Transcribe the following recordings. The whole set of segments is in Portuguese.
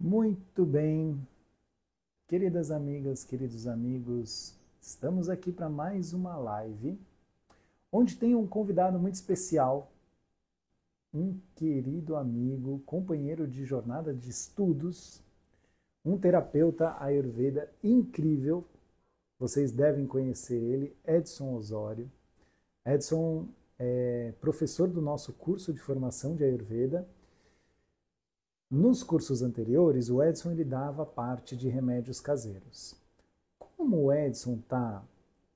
Muito bem, queridas amigas, queridos amigos, estamos aqui para mais uma live, onde tem um convidado muito especial, um querido amigo, companheiro de jornada de estudos, um terapeuta Ayurveda incrível, vocês devem conhecer ele, Edson Osório. Edson é professor do nosso curso de formação de Ayurveda. Nos cursos anteriores, o Edson ele dava parte de remédios caseiros. Como o Edson está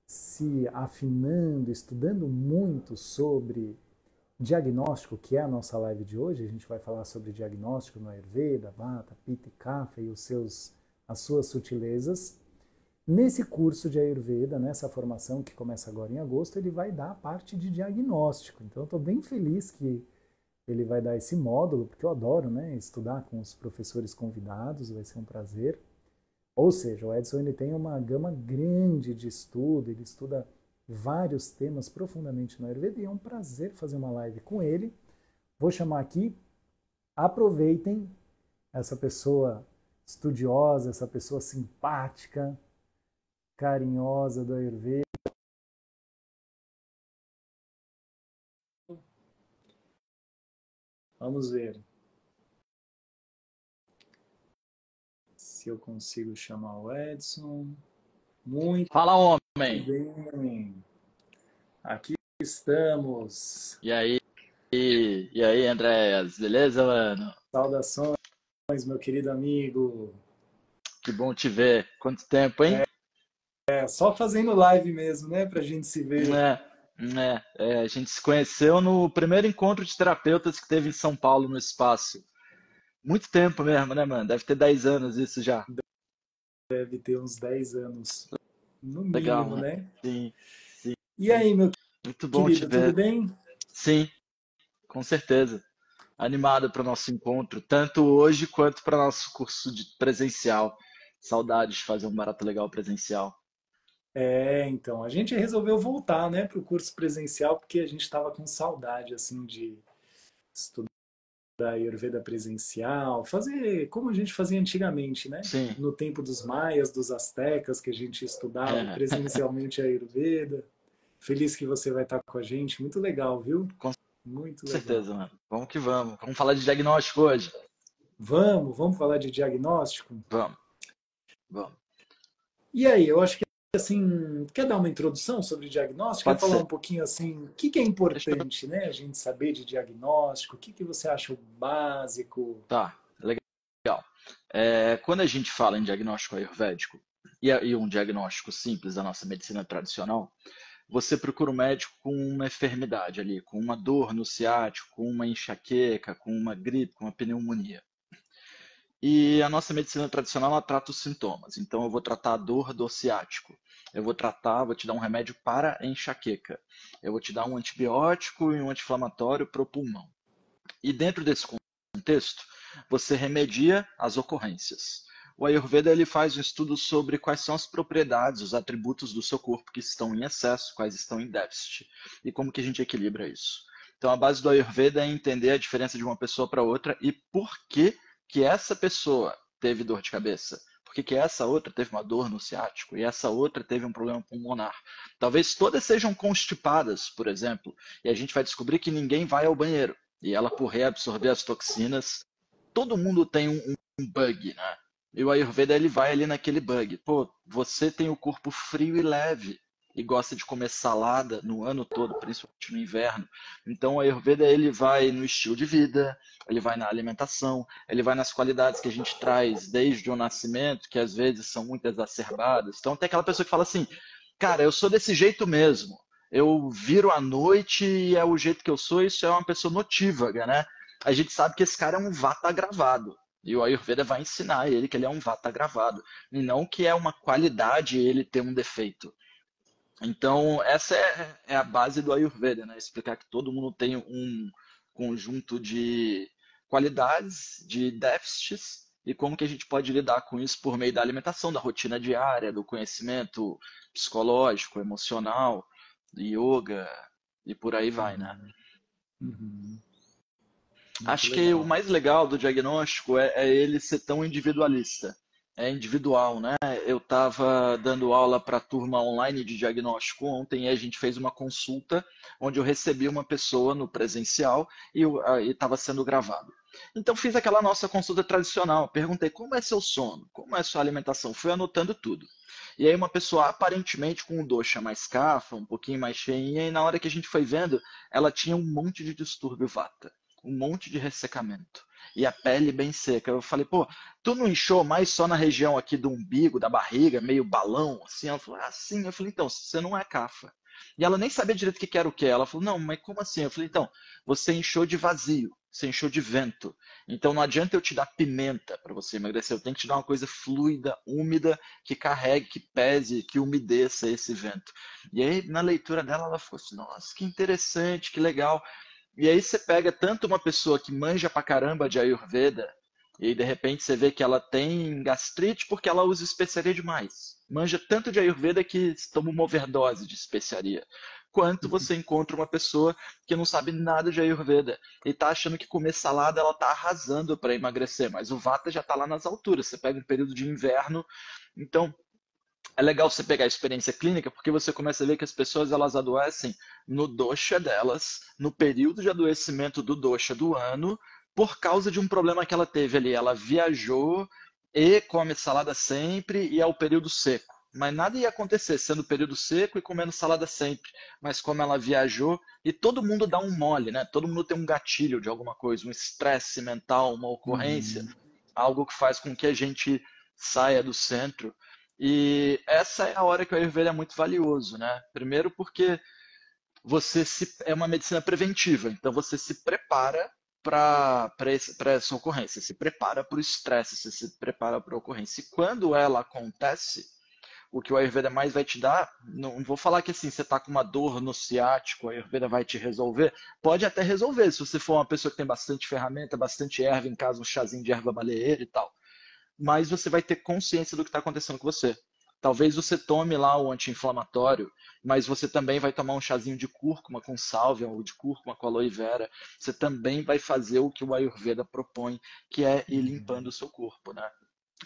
se afinando, estudando muito sobre diagnóstico, que é a nossa live de hoje, a gente vai falar sobre diagnóstico no Ayurveda, Vata, Pitta e Kapha e as suas sutilezas. Nesse curso de Ayurveda, nessa formação que começa agora em agosto, ele vai dar a parte de diagnóstico. Então, eu estou bem feliz que ele vai dar esse módulo, porque eu adoro, né, estudar com os professores convidados, vai ser um prazer. Ou seja, o Edson ele tem uma gama grande de estudo, ele estuda vários temas profundamente no Ayurveda e é um prazer fazer uma live com ele. Vou chamar aqui, aproveitem essa pessoa estudiosa, essa pessoa simpática, carinhosa do Ayurveda. Vamos ver se eu consigo chamar o Edson. Muito Fala, homem! bem. Aqui estamos. E aí, Andréas? Beleza, mano? Saudações, meu querido amigo. Que bom te ver. Quanto tempo, hein? É só fazendo live mesmo, né, pra gente se ver. A gente se conheceu no primeiro encontro de terapeutas que teve em São Paulo, no espaço. Muito tempo mesmo, né, mano? Deve ter 10 anos isso já. Deve ter uns 10 anos, no Legal, mínimo, mano. né? Sim, sim. E aí, meu Muito bom te querido, tudo ver. bem? Sim, com certeza. Animado para o nosso encontro, tanto hoje quanto para nosso curso de presencial. Saudades de fazer um barato legal presencial. Então, a gente resolveu voltar, né, pro curso presencial, porque a gente estava com saudade, assim, de estudar Ayurveda presencial, fazer como a gente fazia antigamente, né? Sim. No tempo dos maias, dos astecas, que a gente estudava presencialmente a Ayurveda. Feliz que você vai estar com a gente. Muito legal, viu? Com Muito legal. certeza, mano. Vamos que vamos. Vamos falar de diagnóstico hoje? Vamos falar de diagnóstico? Vamos, vamos. E aí, eu acho que assim, quer dar uma introdução sobre diagnóstico? Quer Pode falar ser. um pouquinho assim, o que é Deixa eu... importante, né, a gente saber de diagnóstico? O que você acha o básico? Tá, legal. Quando a gente fala em diagnóstico ayurvédico e um diagnóstico simples da nossa medicina tradicional, você procura um médico com uma enfermidade ali, com uma dor no ciático, com uma enxaqueca, com uma gripe, com uma pneumonia. E a nossa medicina tradicional ela trata os sintomas. Então eu vou tratar a dor do ciático. Vou te dar um remédio para a enxaqueca. Eu vou te dar um antibiótico e um anti-inflamatório para o pulmão. E dentro desse contexto, você remedia as ocorrências. O Ayurveda ele faz um estudo sobre quais são as propriedades, os atributos do seu corpo que estão em excesso, quais estão em déficit, e como que a gente equilibra isso. Então a base do Ayurveda é entender a diferença de uma pessoa para outra e por que essa pessoa teve dor de cabeça, por que essa outra teve uma dor no ciático e essa outra teve um problema pulmonar. Talvez todas sejam constipadas, por exemplo, e a gente vai descobrir que ninguém vai ao banheiro e ela, por reabsorver as toxinas, todo mundo tem um bug, né? E o Ayurveda ele vai ali naquele bug. Pô, você tem o corpo frio e leve e gosta de comer salada no ano todo, principalmente no inverno. Então o Ayurveda ele vai no estilo de vida, ele vai na alimentação, ele vai nas qualidades que a gente traz desde o nascimento, que às vezes são muito exacerbadas. Então tem aquela pessoa que fala assim, cara, eu sou desse jeito mesmo. Eu viro à noite e é o jeito que eu sou, isso é uma pessoa notívaga, né? A gente sabe que esse cara é um vata gravado. E o Ayurveda vai ensinar ele que ele é um vata gravado. E não que é uma qualidade ele ter um defeito. Então, essa é a base do Ayurveda, né? Explicar que todo mundo tem um conjunto de qualidades, de déficits, e como que a gente pode lidar com isso por meio da alimentação, da rotina diária, do conhecimento psicológico, emocional, do yoga, e por aí vai, né? Uhum, uhum. Muito Acho que o legal. mais legal do diagnóstico é ele ser tão individualista. É individual, né? Eu estava dando aula para a turma online de diagnóstico ontem e a gente fez uma consulta onde eu recebi uma pessoa no presencial e estava sendo gravado. Então fiz aquela nossa consulta tradicional, perguntei como é seu sono, como é sua alimentação, fui anotando tudo. E aí uma pessoa aparentemente com o dosha mais cafa, um pouquinho mais cheinha, e na hora que a gente foi vendo, ela tinha um monte de distúrbio vata, um monte de ressecamento. E a pele bem seca. Eu falei, pô, tu não inchou mais só na região aqui do umbigo, da barriga, meio balão, assim? Ela falou, ah, sim. Eu falei, então, você não é cafa. E ela nem sabia direito o que era o que. Ela falou, não, mas como assim? Eu falei, então, você inchou de vazio, você inchou de vento. Então não adianta eu te dar pimenta para você emagrecer, eu tenho que te dar uma coisa fluida, úmida, que carregue, que pese, que umedeça esse vento. E aí, na leitura dela, ela ficou assim, nossa, que interessante, que legal. E aí você pega tanto uma pessoa que manja pra caramba de Ayurveda, e aí de repente você vê que ela tem gastrite porque ela usa especiaria demais. Manja tanto de Ayurveda que toma uma overdose de especiaria. Quanto você encontra uma pessoa que não sabe nada de Ayurveda e tá achando que comer salada ela tá arrasando para emagrecer, mas o Vata já tá lá nas alturas. Você pega um período de inverno, então é legal você pegar a experiência clínica porque você começa a ver que as pessoas elas adoecem no dosha delas, no período de adoecimento do dosha do ano, por causa de um problema que ela teve ali. Ela viajou e come salada sempre e é o período seco. Mas nada ia acontecer sendo período seco e comendo salada sempre. Mas como ela viajou, e todo mundo dá um mole, né? Todo mundo tem um gatilho de alguma coisa, um estresse mental, uma ocorrência, Uhum. algo que faz com que a gente saia do centro. E essa é a hora que o Ayurveda é muito valioso, né? Primeiro porque é uma medicina preventiva, então você se prepara para essa ocorrência, se prepara para o estresse, você se prepara para a ocorrência. E quando ela acontece, o que o Ayurveda mais vai te dar, não vou falar que assim, você está com uma dor no ciático, o Ayurveda vai te resolver, pode até resolver, se você for uma pessoa que tem bastante ferramenta, bastante erva em casa, um chazinho de erva baleeira e tal, mas você vai ter consciência do que está acontecendo com você. Talvez você tome lá o anti-inflamatório, mas você também vai tomar um chazinho de cúrcuma com sálvia ou de cúrcuma com aloe vera. Você também vai fazer o que o Ayurveda propõe, que é ir limpando o seu corpo, né?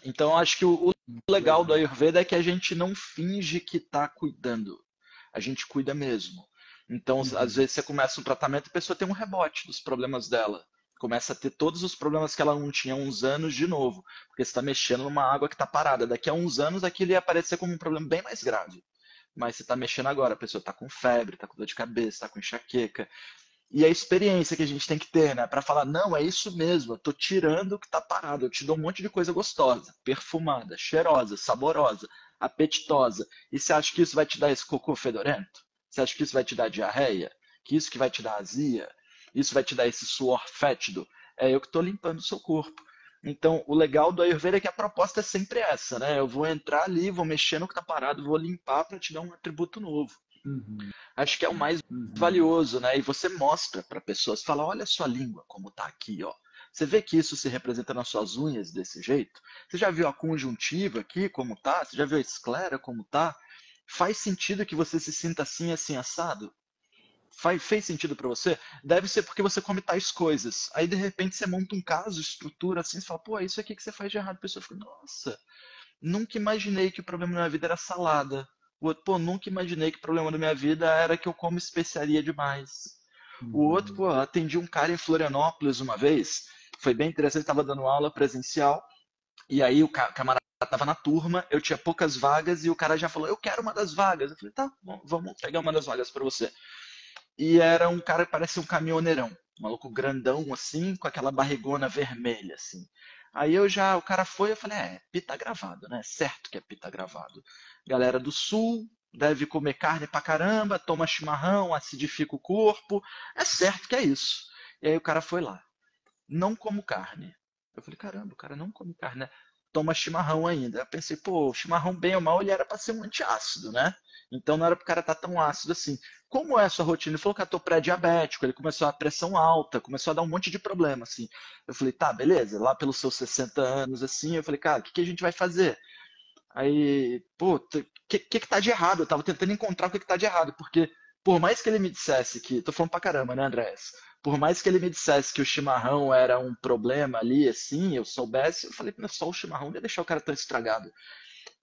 Então, acho que o Muito legal do legal. Ayurveda é que a gente não finge que está cuidando. A gente cuida mesmo. Então, às Uhum. vezes você começa um tratamento e a pessoa tem um rebote dos problemas dela. Começa a ter todos os problemas que ela não tinha há uns anos de novo. Porque você está mexendo numa água que está parada. Daqui a uns anos aquilo ia aparecer como um problema bem mais grave. Mas você está mexendo agora, a pessoa está com febre, está com dor de cabeça, está com enxaqueca, e a experiência que a gente tem que ter, né? Para falar, não, é isso mesmo, eu tô tirando o que tá parado, eu te dou um monte de coisa gostosa, perfumada, cheirosa, saborosa, apetitosa. E você acha que isso vai te dar esse cocô fedorento? Você acha que isso vai te dar diarreia? Que isso que vai te dar azia? Isso vai te dar esse suor fétido? É eu que estou limpando o seu corpo. Então, o legal do Ayurveda é que a proposta é sempre essa, né? Eu vou entrar ali, vou mexer no que está parado, vou limpar para te dar um atributo novo. Uhum. Acho que é o mais Uhum. valioso, né? E você mostra para pessoas, fala, olha a sua língua como tá aqui, ó. Você vê que isso se representa nas suas unhas desse jeito? Você já viu a conjuntiva aqui como tá? Você já viu a esclera como tá? Faz sentido que você se sinta assim, assim, assado? Fez sentido para você? Deve ser porque você come tais coisas. Aí, de repente, você monta um caso, estrutura assim, você fala, pô, é isso aqui que você faz de errado. A pessoa fica, nossa, nunca imaginei que o problema da minha vida era salada. O outro, pô, nunca imaginei que o problema da minha vida era que eu como especiaria demais. O outro, Uhum. pô, atendi um cara em Florianópolis uma vez, foi bem interessante, estava dando aula presencial, e aí o camarada estava na turma, eu tinha poucas vagas, e o cara já falou, eu quero uma das vagas. Eu falei, tá, bom, vamos pegar uma das vagas para você. E era um cara que parecia um caminhoneirão, um maluco grandão assim, com aquela barrigona vermelha assim. Aí o cara foi, eu falei, pita gravado, né? Certo que é pita gravado. Galera do sul deve comer carne pra caramba, toma chimarrão, acidifica o corpo, é certo que é isso. E aí o cara foi lá, não como carne. Eu falei, caramba, o cara não come carne, né? Toma chimarrão ainda. Eu pensei, pô, o chimarrão bem ou mal ele era para ser um antiácido, né? Então não era para o cara estar tão ácido assim. Como é a sua rotina? Ele falou que eu tô pré-diabético, ele começou a pressão alta, começou a dar um monte de problema, assim. Eu falei, tá, beleza, lá pelos seus 60 anos, assim, eu falei, cara, o que, que a gente vai fazer? Aí, pô, o que tá de errado? Eu tava tentando encontrar o que tá de errado, porque por mais que ele me dissesse que, tô falando pra caramba, né, Andrés? Por mais que ele me dissesse que o chimarrão era um problema ali, assim, eu soubesse, eu falei, não é só o chimarrão, não ia deixar o cara tão estragado.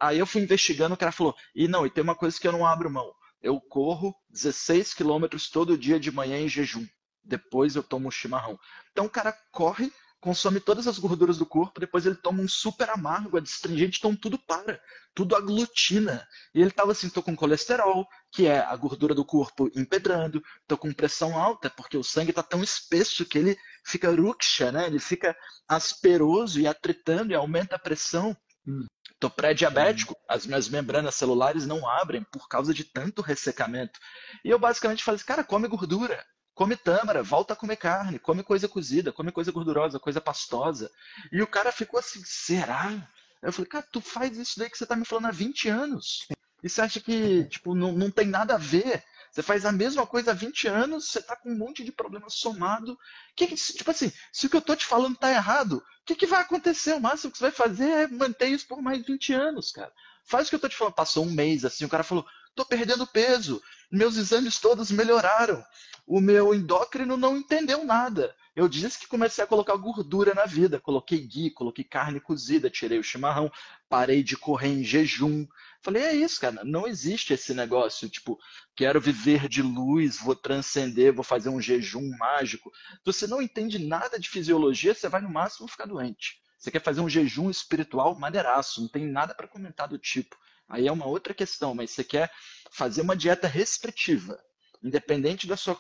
Aí eu fui investigando, o cara falou, e não, e tem uma coisa que eu não abro mão. Eu corro 16 quilômetros todo dia de manhã em jejum. Depois eu tomo um chimarrão. Então o cara corre, consome todas as gorduras do corpo, depois ele toma um super amargo, adstringente, então tudo para, tudo aglutina. E ele tava assim, tô com colesterol, que é a gordura do corpo empedrando, tô com pressão alta, porque o sangue tá tão espesso que ele fica ruksha, né? Ele fica asperoso e atritando e aumenta a pressão. Hum, Tô pré-diabético, as minhas membranas celulares não abrem por causa de tanto ressecamento. E eu basicamente falei assim, cara, come gordura, come tâmara, volta a comer carne, come coisa cozida, come coisa gordurosa, coisa pastosa. E o cara ficou assim, será? Eu falei, cara, tu faz isso daí que você tá me falando há 20 anos. E você acha que, tipo, não tem nada a ver? Você faz a mesma coisa há 20 anos, você tá com um monte de problema somado. Tipo assim, se o que eu tô te falando tá errado, que vai acontecer? O máximo que você vai fazer é manter isso por mais 20 anos, cara. Faz o que eu tô te falando. Passou um mês assim, o cara falou: tô perdendo peso, meus exames todos melhoraram, o meu endócrino não entendeu nada. Eu disse que comecei a colocar gordura na vida, coloquei ghee, coloquei carne cozida, tirei o chimarrão, parei de correr em jejum. Falei, é isso, cara, não existe esse negócio, tipo, quero viver de luz, vou transcender, vou fazer um jejum mágico. Você não entende nada de fisiologia, você vai no máximo ficar doente. Você quer fazer um jejum espiritual maneiraço, não tem nada para comentar do tipo. Aí é uma outra questão, mas você quer fazer uma dieta restritiva, independente da sua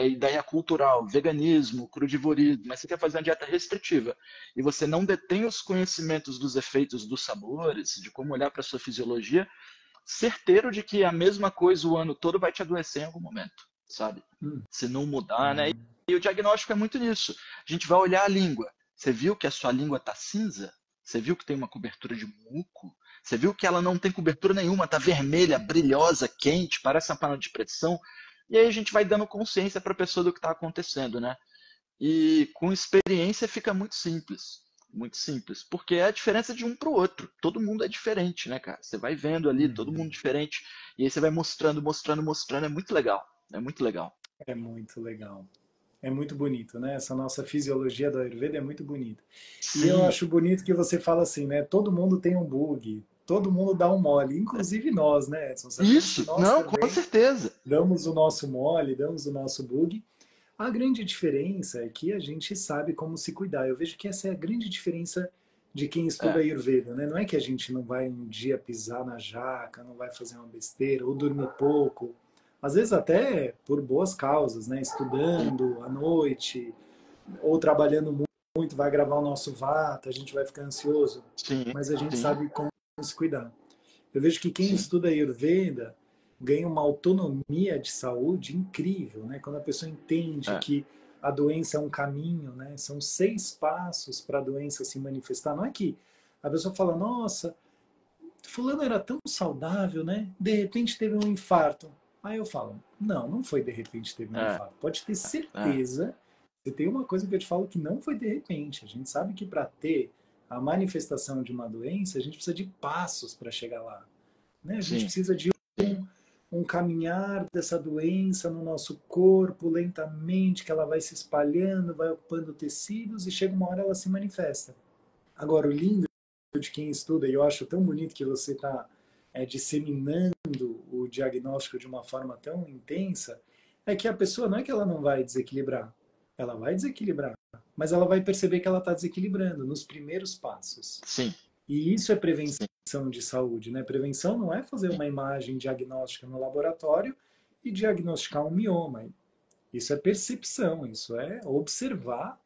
ideia cultural, veganismo, crudivorismo, mas você quer fazer uma dieta restritiva e você não detém os conhecimentos dos efeitos dos sabores, de como olhar para a sua fisiologia, certeiro de que a mesma coisa o ano todo vai te adoecer em algum momento, sabe? hum, Se não mudar, né? hum. E o diagnóstico é muito nisso. A gente vai olhar a língua. Você viu que a sua língua está cinza? Você viu que tem uma cobertura de muco? Você viu que ela não tem cobertura nenhuma, está vermelha, brilhosa, quente, parece uma panela de pressão? E aí a gente vai dando consciência para a pessoa do que está acontecendo, né? E com experiência fica muito simples. Muito simples. Porque é a diferença de um para o outro. Todo mundo é diferente, né, cara? Você vai vendo ali, todo mundo Uhum. diferente. E aí você vai mostrando, mostrando, mostrando. É muito legal. É muito legal. É muito legal. É muito bonito, né? Essa nossa fisiologia do Ayurveda é muito bonita. E eu Sim, acho bonito que você fala assim, né? Todo mundo tem um bug, todo mundo dá um mole, inclusive nós, né, Edson? Sabemos que isso. nós Não, com também certeza. damos o nosso mole, damos o nosso bug. A grande diferença é que a gente sabe como se cuidar. Eu vejo que essa é a grande diferença de quem estuda É, Ayurveda, né? Não é que a gente não vai um dia pisar na jaca, não vai fazer uma besteira, ou dormir pouco. Às vezes até por boas causas, né? Estudando à noite, ou trabalhando muito, vai gravar o nosso vata, a gente vai ficar ansioso. sim, Mas a gente sim, sabe como se cuidar. Eu vejo que quem sim. estuda Ayurveda ganha uma autonomia de saúde incrível, né? Quando a pessoa entende É, que a doença é um caminho, né? São 6 passos para a doença se manifestar. Não é que a pessoa fala, nossa, fulano era tão saudável, né? De repente teve um infarto. Aí eu falo, não, não foi de repente teve um é, infarto. Pode ter é. certeza. Você tem uma coisa que eu te falo que não foi de repente. A gente sabe que para ter a manifestação de uma doença, a gente precisa de passos para chegar lá, né? A gente Sim, precisa de sim, um caminhar dessa doença no nosso corpo lentamente, que ela vai se espalhando, vai ocupando tecidos e chega uma hora ela se manifesta. Agora, o lindo de quem estuda, e eu acho tão bonito que você está disseminando o diagnóstico de uma forma tão intensa, é que a pessoa não é que ela não vai desequilibrar, ela vai desequilibrar, mas ela vai perceber que ela está desequilibrando nos primeiros passos. sim, E isso é sim, prevenção de saúde, né? Prevenção não é fazer sim, uma imagem diagnóstica no laboratório e diagnosticar um mioma. Isso é percepção, isso é observar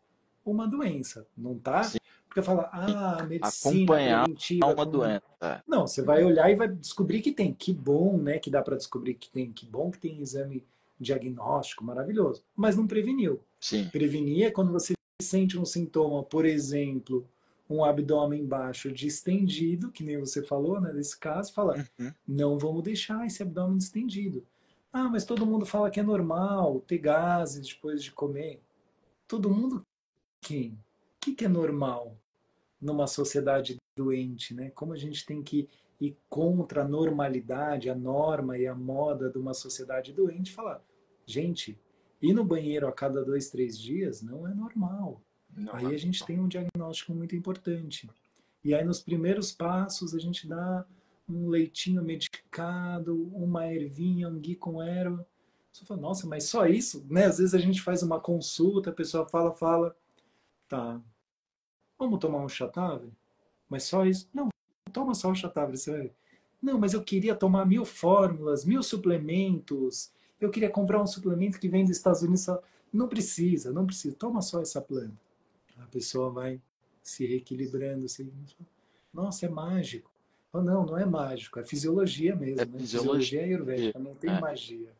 uma doença. Não tá? sim. Porque fala, ah, medicina Acompanhar preventiva. uma doença. É. Não, você vai olhar e vai descobrir que tem. Que bom, né? Que dá para descobrir que tem. Que bom que tem exame diagnóstico, maravilhoso. Mas não preveniu. Sim. Prevenir é quando você sente um sintoma, por exemplo, um abdômen baixo distendido, que nem você falou, né? Nesse caso, fala, Uhum. não vamos deixar esse abdômen distendido. Ah, mas todo mundo fala que é normal ter gases depois de comer. Todo mundo quem? O que é normal numa sociedade doente, né? Como a gente tem que ir contra a normalidade, a norma e a moda de uma sociedade doente, falar, gente, Ir no banheiro a cada 2, 3 dias não é normal. Não Aí é? a gente tem um diagnóstico muito importante. E aí nos primeiros passos a gente dá um leitinho medicado, uma ervinha, um Gicom Aero. Você fala, nossa, mas só isso? Né? Às vezes a gente faz uma consulta, a pessoa fala, tá, vamos tomar um Chatabre? Mas só isso? Não, toma só o Chatabre, você vai ver. Não, mas eu queria tomar 1.000 fórmulas, 1.000 suplementos. Eu queria comprar um suplemento que vem dos Estados Unidos. Não precisa, não precisa. Toma só essa planta. A pessoa vai se reequilibrando. Assim. Nossa, é mágico. Oh, não, não é mágico. É fisiologia É mesmo. Né? fisiologia. Fisiologia ayurvédica. Não tem É. magia.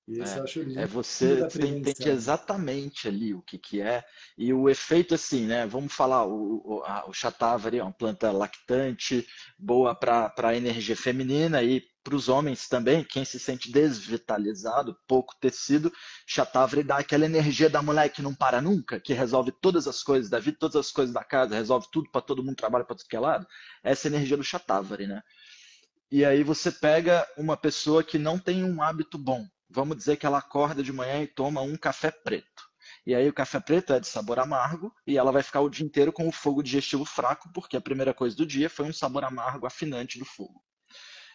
E esse eu É, acho é lindo você, da você entende prevenção. exatamente ali o que, que é e o efeito assim, né? Vamos falar, o Shatavari é uma planta lactante, boa para a energia feminina e para os homens também, quem se sente desvitalizado, pouco tecido, Shatavari dá aquela energia da mulher que não para nunca, que resolve todas as coisas da vida, todas as coisas da casa, resolve tudo para todo mundo, trabalha para tudo que é lado. Essa é a energia do Shatavari, né? E aí você pega uma pessoa que não tem um hábito bom. Vamos dizer que ela acorda de manhã e toma um café preto. E aí o café preto é de sabor amargo e ela vai ficar o dia inteiro com o fogo digestivo fraco, porque a primeira coisa do dia foi um sabor amargo afinante do fogo.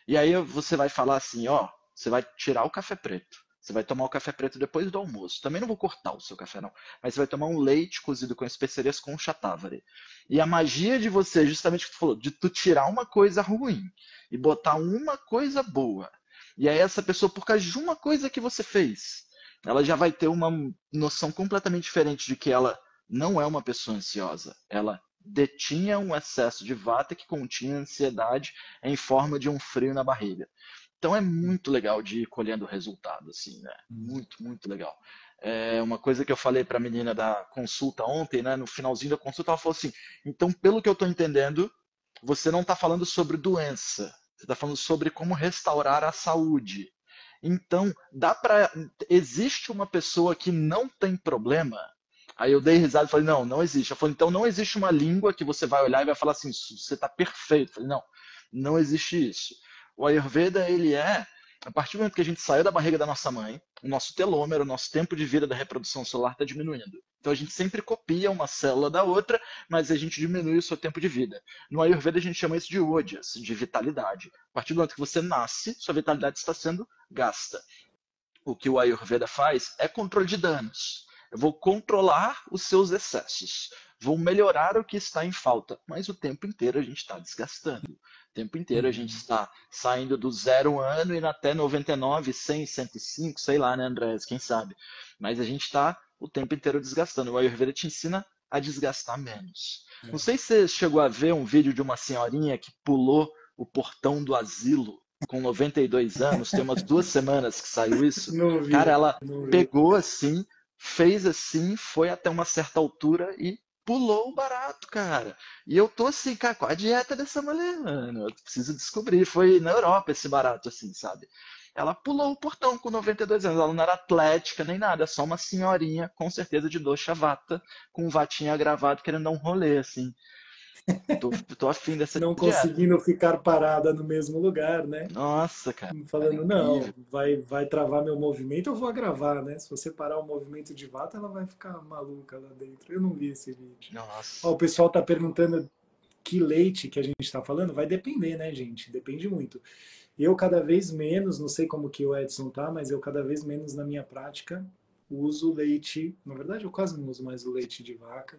E aí você vai falar assim, ó, você vai tirar o café preto. Você vai tomar o café preto depois do almoço. Também não vou cortar o seu café, não. Mas você vai tomar um leite cozido com especiarias com chatavari. E a magia de você, justamente o que tu falou, de tu tirar uma coisa ruim e botar uma coisa boa. E aí essa pessoa, por causa de uma coisa que você fez, ela já vai ter uma noção completamente diferente de que ela não é uma pessoa ansiosa. Ela detinha um excesso de vata que continha ansiedade em forma de um frio na barriga. Então é muito legal de ir colhendo o resultado, assim, né? Muito, muito legal. É uma coisa que eu falei para a menina da consulta ontem, né? No finalzinho da consulta, ela falou assim: então, pelo que eu estou entendendo, você não está falando sobre doença, você está falando sobre como restaurar a saúde. Então, dá para. Existe uma pessoa que não tem problema? Aí eu dei risada e falei, não, não existe. Eu falei, então não existe uma língua que você vai olhar e vai falar assim, você está perfeito. Eu falei, não, não existe isso. O Ayurveda, ele é, a partir do momento que a gente saiu da barriga da nossa mãe, o nosso telômero, o nosso tempo de vida da reprodução celular está diminuindo. Então a gente sempre copia uma célula da outra, mas a gente diminui o seu tempo de vida. No Ayurveda a gente chama isso de ojas, de vitalidade. A partir do momento que você nasce, sua vitalidade está sendo gasta. O que o Ayurveda faz é controle de danos. Eu vou controlar os seus excessos, vou melhorar o que está em falta, mas o tempo inteiro a gente está desgastando. O tempo inteiro a gente Uhum. está saindo do 0 ano e até 99, 100, 105, sei lá, né, Andrés? Quem sabe? Mas a gente está o tempo inteiro desgastando. O Ayurveda te ensina a desgastar menos. Não É. sei se você chegou a ver um vídeo de uma senhorinha que pulou o portão do asilo com 92 anos, tem umas 2 semanas que saiu isso. Não Cara, vi, ela não vi. pegou assim, fez assim, foi até uma certa altura e pulou o barato, cara. E eu tô assim, cara, qual a dieta dessa mulher, mano? Eu preciso descobrir. Foi na Europa esse barato, assim, sabe? Ela pulou o portão com 92 anos. Ela não era atlética nem nada, é só uma senhorinha, com certeza de dosha vata, com um vatinho agravado, querendo dar um rolê, assim. Tô afim dessa Não dieta. conseguindo ficar parada no mesmo lugar, né? Nossa, cara, Falando, incrível. não, vai travar meu movimento, eu vou agravar, né? Se você parar o movimento de vata, ela vai ficar maluca lá dentro. Eu não vi esse vídeo. Ó, Nossa. o pessoal tá perguntando que leite que a gente está falando. Vai depender, né, gente? Depende muito. Eu cada vez menos, não sei como que o Edson tá, mas eu cada vez menos na minha prática uso leite. Na verdade, eu quase não uso mais o leite de vaca.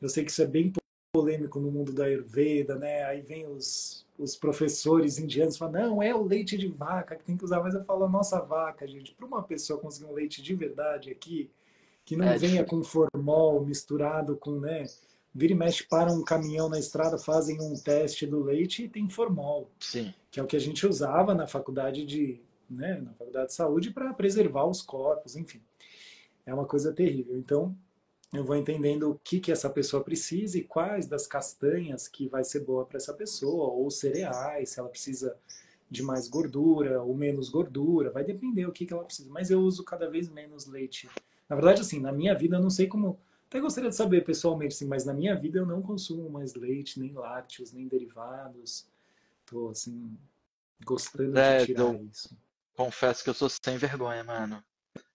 Eu sei que isso é bem polêmico no mundo da Ayurveda, né? Aí vem os professores indianos e falam, não, é o leite de vaca que tem que usar. Mas eu falo, a nossa vaca, gente, para uma pessoa conseguir um leite de verdade aqui, que não É venha difícil. com formol misturado com, né? Vira e mexe, para um caminhão na estrada, fazem um teste do leite e tem formol, Sim. que é o que a gente usava na faculdade na faculdade de saúde para preservar os corpos, enfim. É uma coisa terrível. Então, eu vou entendendo o que essa pessoa precisa e quais das castanhas que vai ser boa para essa pessoa, ou cereais, se ela precisa de mais gordura ou menos gordura, vai depender o que ela precisa. Mas eu uso cada vez menos leite. Na verdade, assim, na minha vida, eu não sei como. Até gostaria de saber pessoalmente, assim, mas na minha vida eu não consumo mais leite, nem lácteos, nem derivados. Tô, assim, gostando de É, tirar eu isso. confesso que eu sou sem vergonha, mano.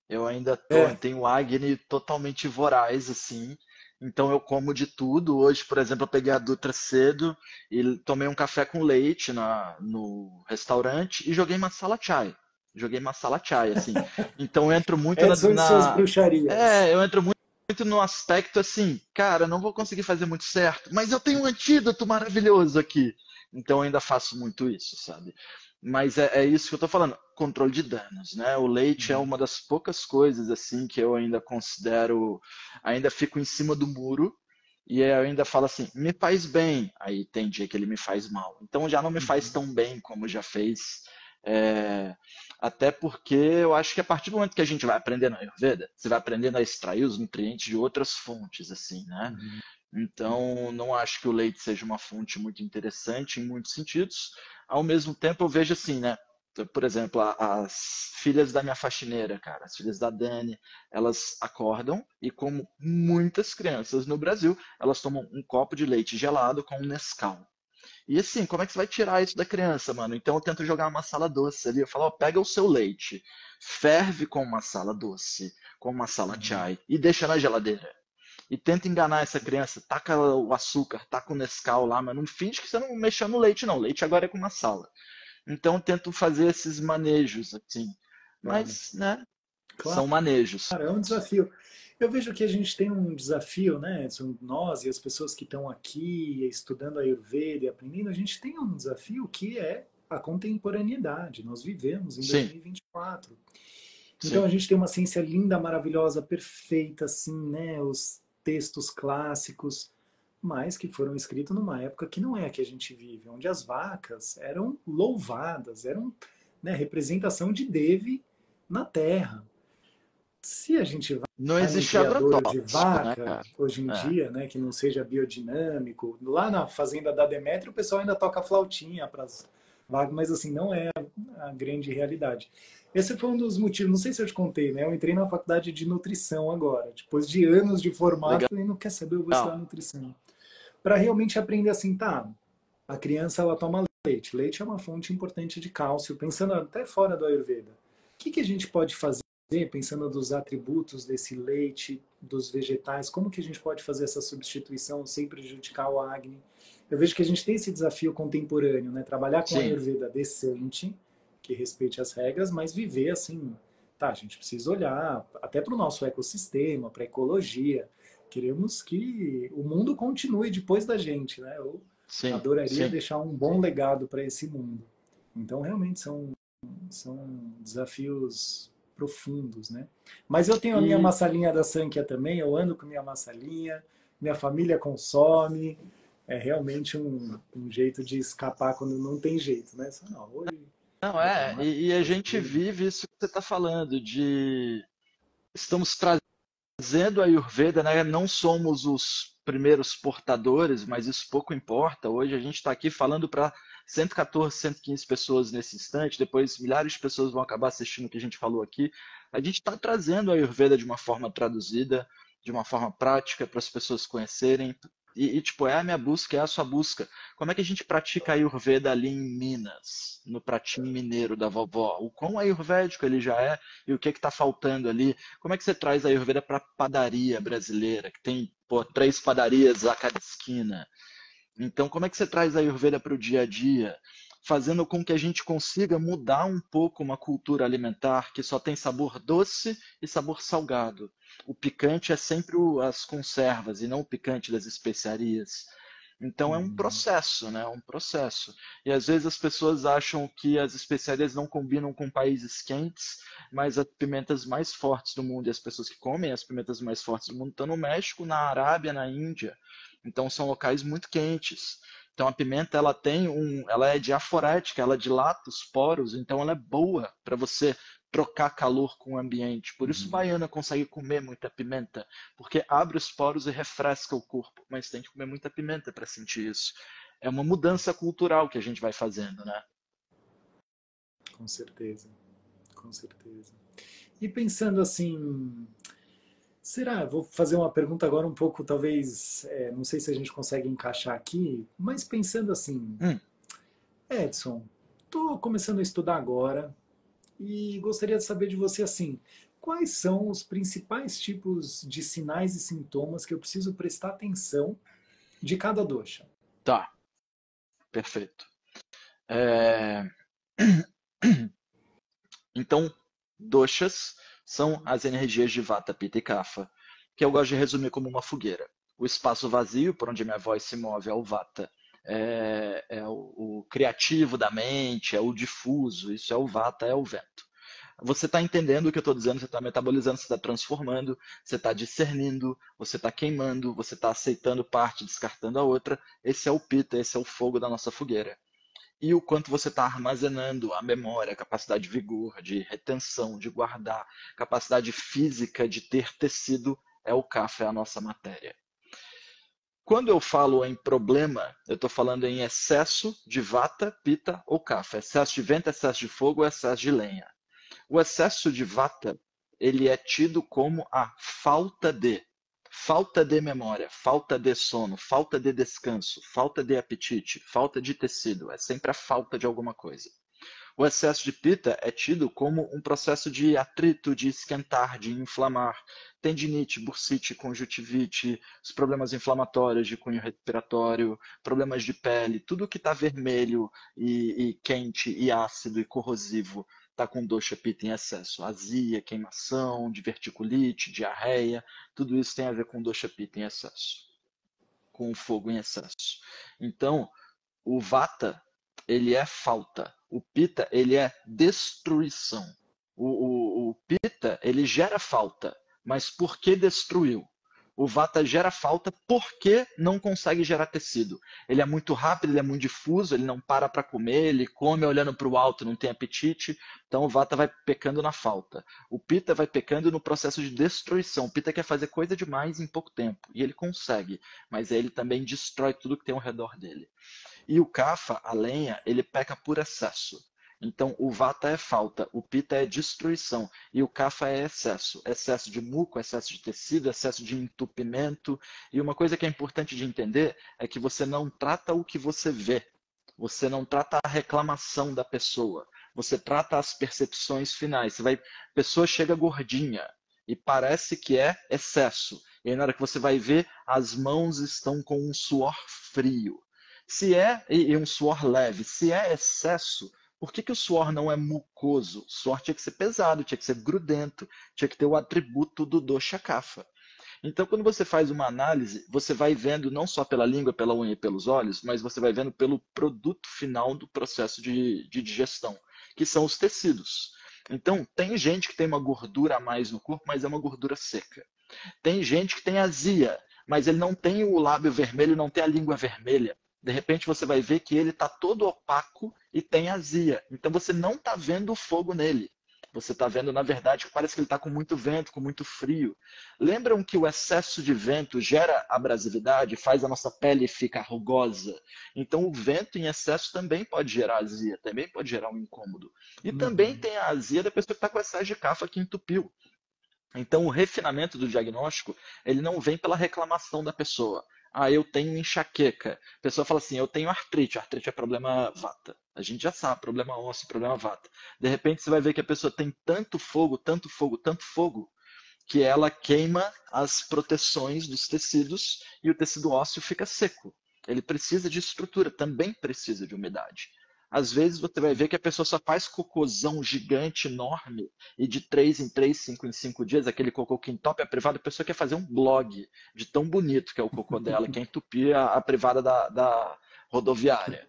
Eu ainda É. tenho acne totalmente voraz, assim. Então eu como de tudo. Hoje, por exemplo, eu peguei a Dutra cedo e tomei um café com leite no restaurante e joguei masala chai. Joguei masala chai, assim. Então eu entro muito Edson e suas bruxarias. eu entro muito no aspecto assim, cara, não vou conseguir fazer muito certo, mas eu tenho um antídoto maravilhoso aqui. Então eu ainda faço muito isso, sabe? Mas é isso que eu tô falando, controle de danos, né? O leite é Uhum. uma das poucas coisas assim que eu ainda considero, ainda fico em cima do muro e eu ainda falo assim, me faz bem. Aí tem dia que ele me faz mal. Então já não me faz Uhum. tão bem como já fez. É, até porque eu acho que a partir do momento que a gente vai aprender na Ayurveda, você vai aprendendo a extrair os nutrientes de outras fontes, assim, né? Uhum. Então, não acho que o leite seja uma fonte muito interessante em muitos sentidos. Ao mesmo tempo, eu vejo assim, né? Por exemplo, as filhas da minha faxineira, cara, as filhas da Dani, elas acordam e, como muitas crianças no Brasil, elas tomam um copo de leite gelado com um Nescau. E assim, como é que você vai tirar isso da criança, mano? Então eu tento jogar uma sala doce ali. Eu falo, ó, pega o seu leite, ferve com uma sala doce, com uma sala Uhum. chai e deixa na geladeira. E tenta enganar essa criança, taca o açúcar, taca o Nescau lá, mas não finge que você não mexeu no leite, não. O leite agora é com uma sala. Então eu tento fazer esses manejos, assim. Claro. Mas, né, Claro, são manejos. é um desafio. Eu vejo que a gente tem um desafio, né? Nós e as pessoas que estão aqui estudando a Ayurveda e aprendendo, a gente tem um desafio que é a contemporaneidade. Nós vivemos em Sim, 2024. Então sim. a gente tem uma ciência linda, maravilhosa, perfeita, assim, né? Os textos clássicos, mas que foram escritos numa época que não é a que a gente vive, onde as vacas eram louvadas, eram, né, representação de Devi na Terra. Se a gente Não vai num existe criadouro de agrotóxico, né, vaca cara? hoje em É, dia, né, que não seja biodinâmico, lá na fazenda da Demétria o pessoal ainda toca flautinha para as vacas, mas assim não é a grande realidade. Esse foi um dos motivos, não sei se eu te contei, né? Eu entrei na faculdade de nutrição agora, depois de anos de formado, legal. falei, não quer saber, eu vou estudar nutrição. Para realmente aprender assim, tá, a criança ela toma leite. Leite é uma fonte importante de cálcio, pensando até fora do Ayurveda. O que a gente pode fazer, pensando dos atributos desse leite, dos vegetais, como que a gente pode fazer essa substituição sem prejudicar o Agni? Eu vejo que a gente tem esse desafio contemporâneo, né? Trabalhar com a Sim, Ayurveda decente, que respeite as regras, mas viver assim, tá, a gente precisa olhar até para o nosso ecossistema, para a ecologia. Queremos que o mundo continue depois da gente, né? Eu sim, adoraria sim. deixar um bom legado para esse mundo. Então, realmente são desafios profundos, né? Mas eu tenho a minha E massalinha da Sankia também, eu ando com minha massalinha, minha família consome, é realmente um jeito de escapar quando não tem jeito, né? Só, não, hoje não vou é, tomar e a gente Ayurveda. vive isso que você está falando, de estamos trazendo a Ayurveda, né? Não somos os primeiros portadores, mas isso pouco importa. Hoje a gente está aqui falando para 114, 115 pessoas nesse instante, depois milhares de pessoas vão acabar assistindo o que a gente falou aqui. A gente está trazendo a Ayurveda de uma forma traduzida, de uma forma prática, para as pessoas conhecerem. Tipo, é a minha busca, é a sua busca. Como é que a gente pratica a Ayurveda ali em Minas, no pratinho mineiro da vovó? O quão ayurvédico ele já é e o que está faltando ali? Como é que você traz a Ayurveda para a padaria brasileira, que tem, pô, 3 padarias a cada esquina? Então, como é que você traz a Ayurveda para o dia a dia, fazendo com que a gente consiga mudar um pouco uma cultura alimentar que só tem sabor doce e sabor salgado? O picante é sempre as conservas e não o picante das especiarias. Então é um Uhum. processo, né? É um processo. E às vezes as pessoas acham que as especiarias não combinam com países quentes, mas as pimentas mais fortes do mundo e as pessoas que comem as pimentas mais fortes do mundo estão no México, na Arábia, na Índia. Então são locais muito quentes. Então a pimenta ela é diaforética, ela dilata os poros, então ela é boa para você trocar calor com o ambiente. Por isso Uhum. baiana consegue comer muita pimenta, porque abre os poros e refresca o corpo, mas tem que comer muita pimenta para sentir isso. É uma mudança cultural que a gente vai fazendo, né? Com certeza, com certeza. E pensando assim, será? Vou fazer uma pergunta agora um pouco, talvez, não sei se a gente consegue encaixar aqui, mas pensando assim, Hum, Edson, estou começando a estudar agora e gostaria de saber de você assim, quais são os principais tipos de sinais e sintomas que eu preciso prestar atenção de cada dosha? Tá, perfeito. É, Então, doshas são as energias de Vata, Pitta e Kapha, que eu gosto de resumir como uma fogueira. O espaço vazio, por onde minha voz se move, é o Vata. É o criativo da mente, é o difuso, isso é o Vata, é o vento. Você está entendendo o que eu estou dizendo, você está metabolizando, você está transformando, você está discernindo, você está queimando, você está aceitando parte, descartando a outra. Esse é o Pitta, esse é o fogo da nossa fogueira. E o quanto você está armazenando a memória, a capacidade de vigor, de retenção, de guardar, capacidade física de ter tecido, é o Kapha, é a nossa matéria. Quando eu falo em problema, eu estou falando em excesso de Vata, Pitta ou Kapha. Excesso de vento, excesso de fogo, excesso de lenha. O excesso de Vata, ele é tido como a falta de memória, falta de sono, falta de descanso, falta de apetite, falta de tecido. É sempre a falta de alguma coisa. O excesso de pita é tido como um processo de atrito, de esquentar, de inflamar. Tendinite, bursite, conjuntivite, os problemas inflamatórios de cunho respiratório, problemas de pele, tudo que está vermelho e quente e ácido e corrosivo está com dosha pita em excesso. Azia, queimação, diverticulite, diarreia, tudo isso tem a ver com dosha pita em excesso, com o fogo em excesso. Então, o vata, ele é falta. O pita, ele é destruição. O pita, ele gera falta. Mas por que destruiu? O vata gera falta porque não consegue gerar tecido. Ele é muito rápido, ele é muito difuso, ele não para comer, ele come olhando para o alto, não tem apetite. Então o vata vai pecando na falta. O pita vai pecando no processo de destruição. O pita quer fazer coisa demais em pouco tempo. E ele consegue. Mas ele também destrói tudo que tem ao redor dele. E o Kapha, a lenha, ele peca por excesso. Então, o Vata é falta, o Pitta é destruição e o Kapha é excesso. Excesso de muco, excesso de tecido, excesso de entupimento. E uma coisa que é importante de entender é que você não trata o que você vê. Você não trata a reclamação da pessoa. Você trata as percepções finais. A pessoa chega gordinha e parece que é excesso. E aí, na hora que você vai ver, as mãos estão com um suor frio. Se é, e um suor leve, se é excesso, por que o suor não é mucoso? O suor tinha que ser pesado, tinha que ser grudento, tinha que ter o atributo do dosha kapha. Então, quando você faz uma análise, você vai vendo não só pela língua, pela unha e pelos olhos, mas você vai vendo pelo produto final do processo de digestão, que são os tecidos. Então, tem gente que tem uma gordura a mais no corpo, mas é uma gordura seca. Tem gente que tem azia, mas ele não tem o lábio vermelho, não tem a língua vermelha. De repente você vai ver que ele está todo opaco e tem azia. Então você não está vendo o fogo nele. Você está vendo, na verdade, que parece que ele está com muito vento, com muito frio. Lembram que o excesso de vento gera abrasividade, faz a nossa pele ficar rugosa. Então o vento em excesso também pode gerar azia, também pode gerar um incômodo. E também Uhum. tem a azia da pessoa que está com excesso de cafa que entupiu. Então, o refinamento do diagnóstico, ele não vem pela reclamação da pessoa. Ah, eu tenho enxaqueca. A pessoa fala assim, eu tenho artrite. Artrite é problema vata. A gente já sabe, problema ósseo, problema vata. De repente, você vai ver que a pessoa tem tanto fogo, tanto fogo, tanto fogo, que ela queima as proteções dos tecidos e o tecido ósseo fica seco. Ele precisa de estrutura, também precisa de umidade. Às vezes você vai ver que a pessoa só faz cocôzão gigante, enorme, e de 3 em 3, 5 em 5 dias, aquele cocô que entope a privada, a pessoa quer fazer um blog de tão bonito que é o cocô dela, que é entupir a privada da rodoviária.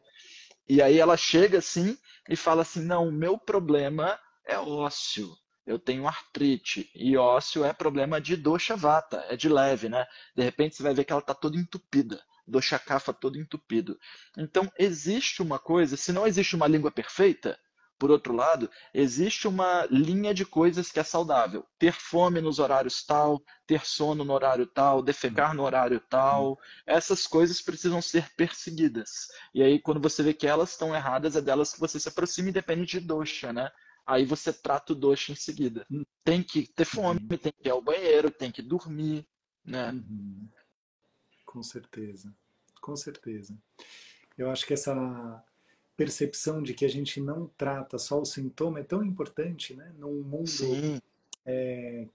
E aí ela chega assim e fala assim: não, o meu problema é ósseo. Eu tenho artrite. E ósseo é problema de dosha vata, é de leve, né? De repente você vai ver que ela está toda entupida. Dosha kapha todo entupido. Então existe uma coisa, se não existe uma língua perfeita, por outro lado, existe uma linha de coisas que é saudável. Ter fome nos horários tal, ter sono no horário tal, defecar no horário tal. Essas coisas precisam ser perseguidas. E aí, quando você vê que elas estão erradas, é delas que você se aproxima, independente de dosha, né? Aí você trata o dosha em seguida. Tem que ter fome, Uhum. tem que ir ao banheiro, tem que dormir, né? Uhum. Com certeza. Com certeza. Eu acho que essa percepção de que a gente não trata só o sintoma é tão importante, né? Num mundo Sim,